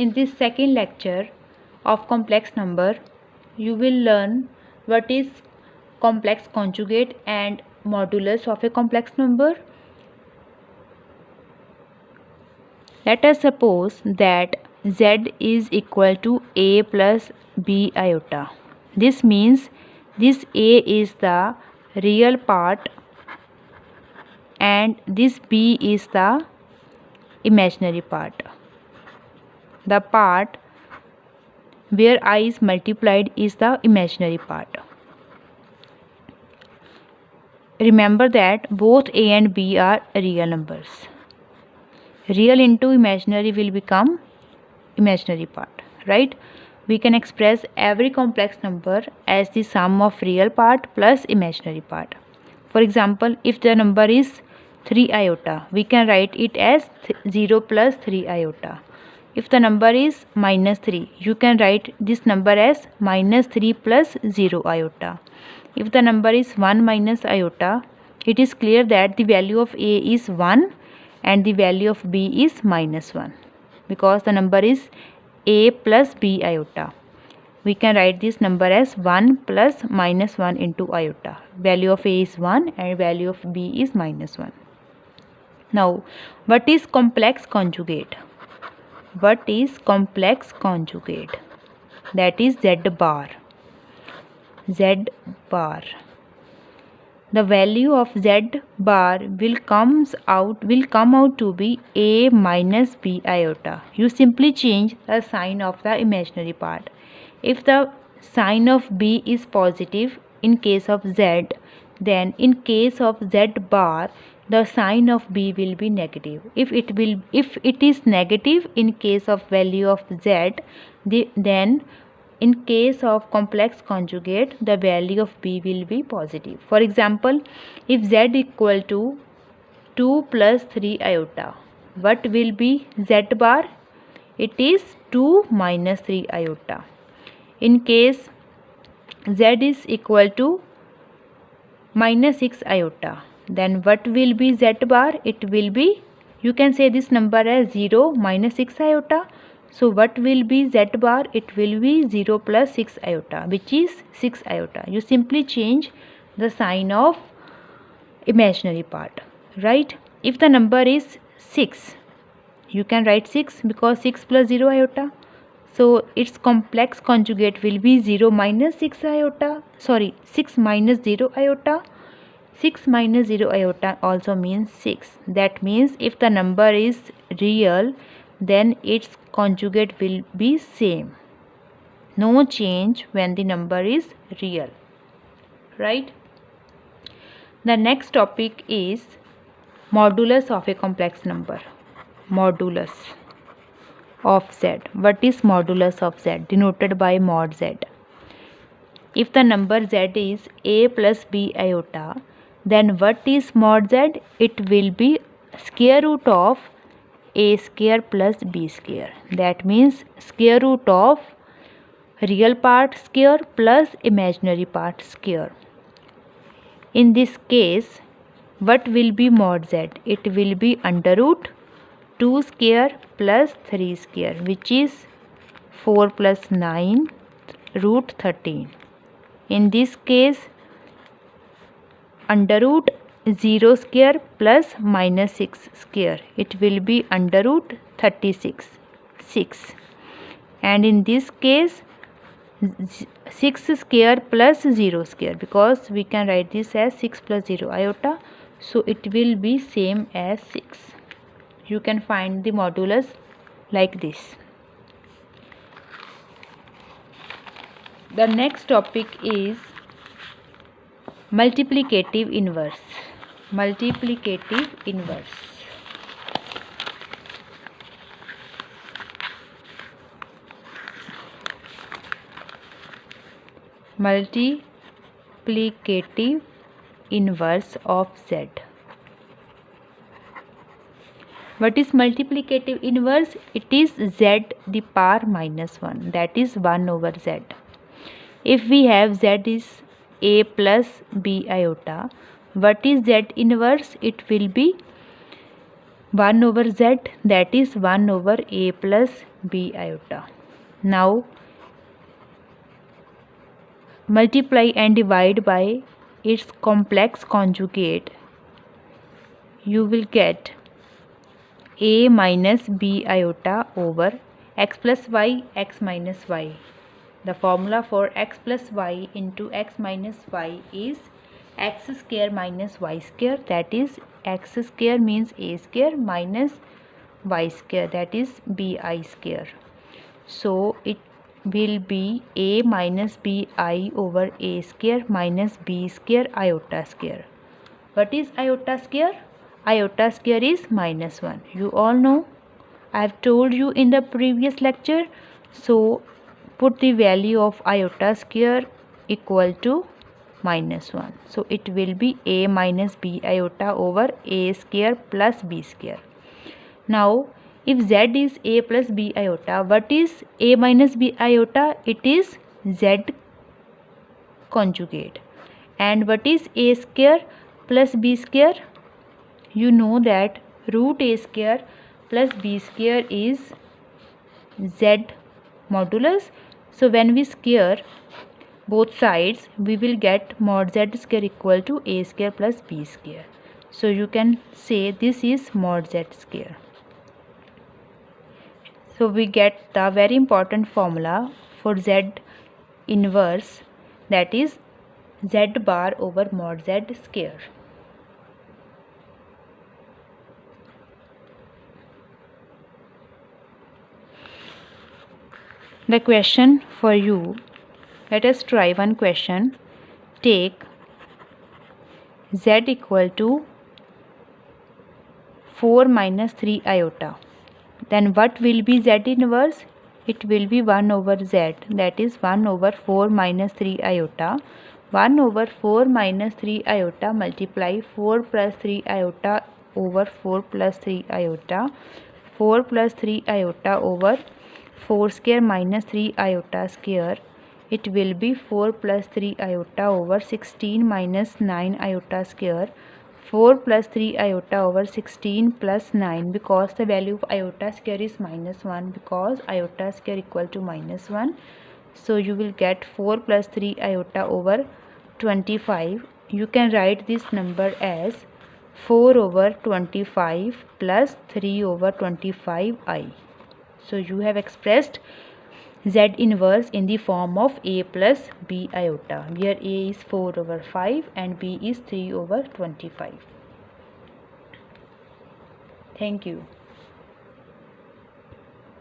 in this second lecture of complex number, you will learn what is complex conjugate and modulus of a complex number. Let us suppose that z is equal to a plus b iota. This means this a is the real part and this b is the imaginary part. The part where I is multiplied is the imaginary part. Remember that both a and b are real numbers. Real into imaginary will become imaginary part, right? We can express every complex number as the sum of real part plus imaginary part. For example, if the number is 3 iota, we can write it as 0 plus 3 iota. If the number is minus 3, you can write this number as minus 3 plus 0 iota. If the number is 1 minus iota, it is clear that the value of a is 1 and the value of b is minus 1 because the number is a plus b iota. We can write this number as 1 plus minus 1 into iota. Value of a is 1 and value of b is minus 1. Now, what is complex conjugate? What is complex conjugate? That is z bar. Z bar. The value of z bar will come out to be a minus b iota. You simply change the sign of the imaginary part. If the sign of b is positive in case of z, then in case of z bar the sign of b will be negative. If it is negative in case of value of z, then in case of complex conjugate the value of b will be positive. For example, if z equal to 2 plus 3 iota, what will be z bar? It is 2 minus 3 iota. In case z is equal to minus 6 iota, then what will be z bar? It will be, you can say this number as 0 minus 6 iota. So what will be z bar? It will be 0 plus 6 iota, which is 6 iota. You simply change the sign of imaginary part, right? If the number is 6, you can write 6 because 6 plus 0 iota. So its complex conjugate will be 0 minus 6 iota. 6 minus 0 iota. 6 minus 0 iota also means 6. That means if the number is real, then its conjugate will be same. No change when the number is real, right? The next topic is modulus of a complex number. Modulus of z. What is modulus of z? Denoted by mod z. If the number z is a plus b iota, then what is mod z? It will be square root of a square plus b square. That means square root of real part square plus imaginary part square. In this case, what will be mod z? It will be under root 2 square plus 3 square, which is 4 plus 9 root 13. In this case, under root 0 square plus minus 6 square, it will be under root 36, 6. And in this case 6 square plus 0 square, because we can write this as 6 plus 0 iota, so it will be same as 6. You can find the modulus like this. The next topic is multiplicative inverse. Multiplicative inverse. Multiplicative inverse of z. What is multiplicative inverse? It is z the power minus 1, that is 1 over z. If we have z is a plus b iota, what is z inverse? It will be 1 over z, that is 1 over a plus b iota. Now multiply and divide by its complex conjugate. You will get a minus b iota over x plus y, x minus y. The formula for x plus y into x minus y is x square minus y square, that is x square means a square minus y square, that is bi square. So it will be a minus bi over a square minus b square iota square. What is iota square? Iota square is minus 1. You all know. I have told you in the previous lecture. So put the value of iota square equal to minus 1. So it will be a minus b iota over a square plus b square. Now if z is a plus b iota, what is a minus b iota? It is z conjugate. And what is a square plus b square? You know that root a square plus b square is z modulus. So when we square both sides, we will get mod z square equal to a square plus b square. So you can say this is mod z square. So we get the very important formula for z inverse, that is z bar over mod z square. The question for you, let us try one question. Take z equal to 4 minus 3 iota. Then what will be z inverse? It will be 1 over z, that is 1 over 4 minus 3 iota. 1 over 4 minus 3 iota multiply 4 plus 3 iota over 4 plus 3 iota. 4 plus 3 iota over 4 square minus 3 iota square. It will be 4 plus 3 iota over 16 minus 9 iota square. 4 plus 3 iota over 16 plus 9, because the value of iota square is minus 1, because iota square equal to minus 1. So you will get 4 plus 3 iota over 25. You can write this number as 4 over 25 plus 3 over 25i. So you have expressed z inverse in the form of a plus b iota, where a is 4 over 5 and b is 3 over 25. Thank you.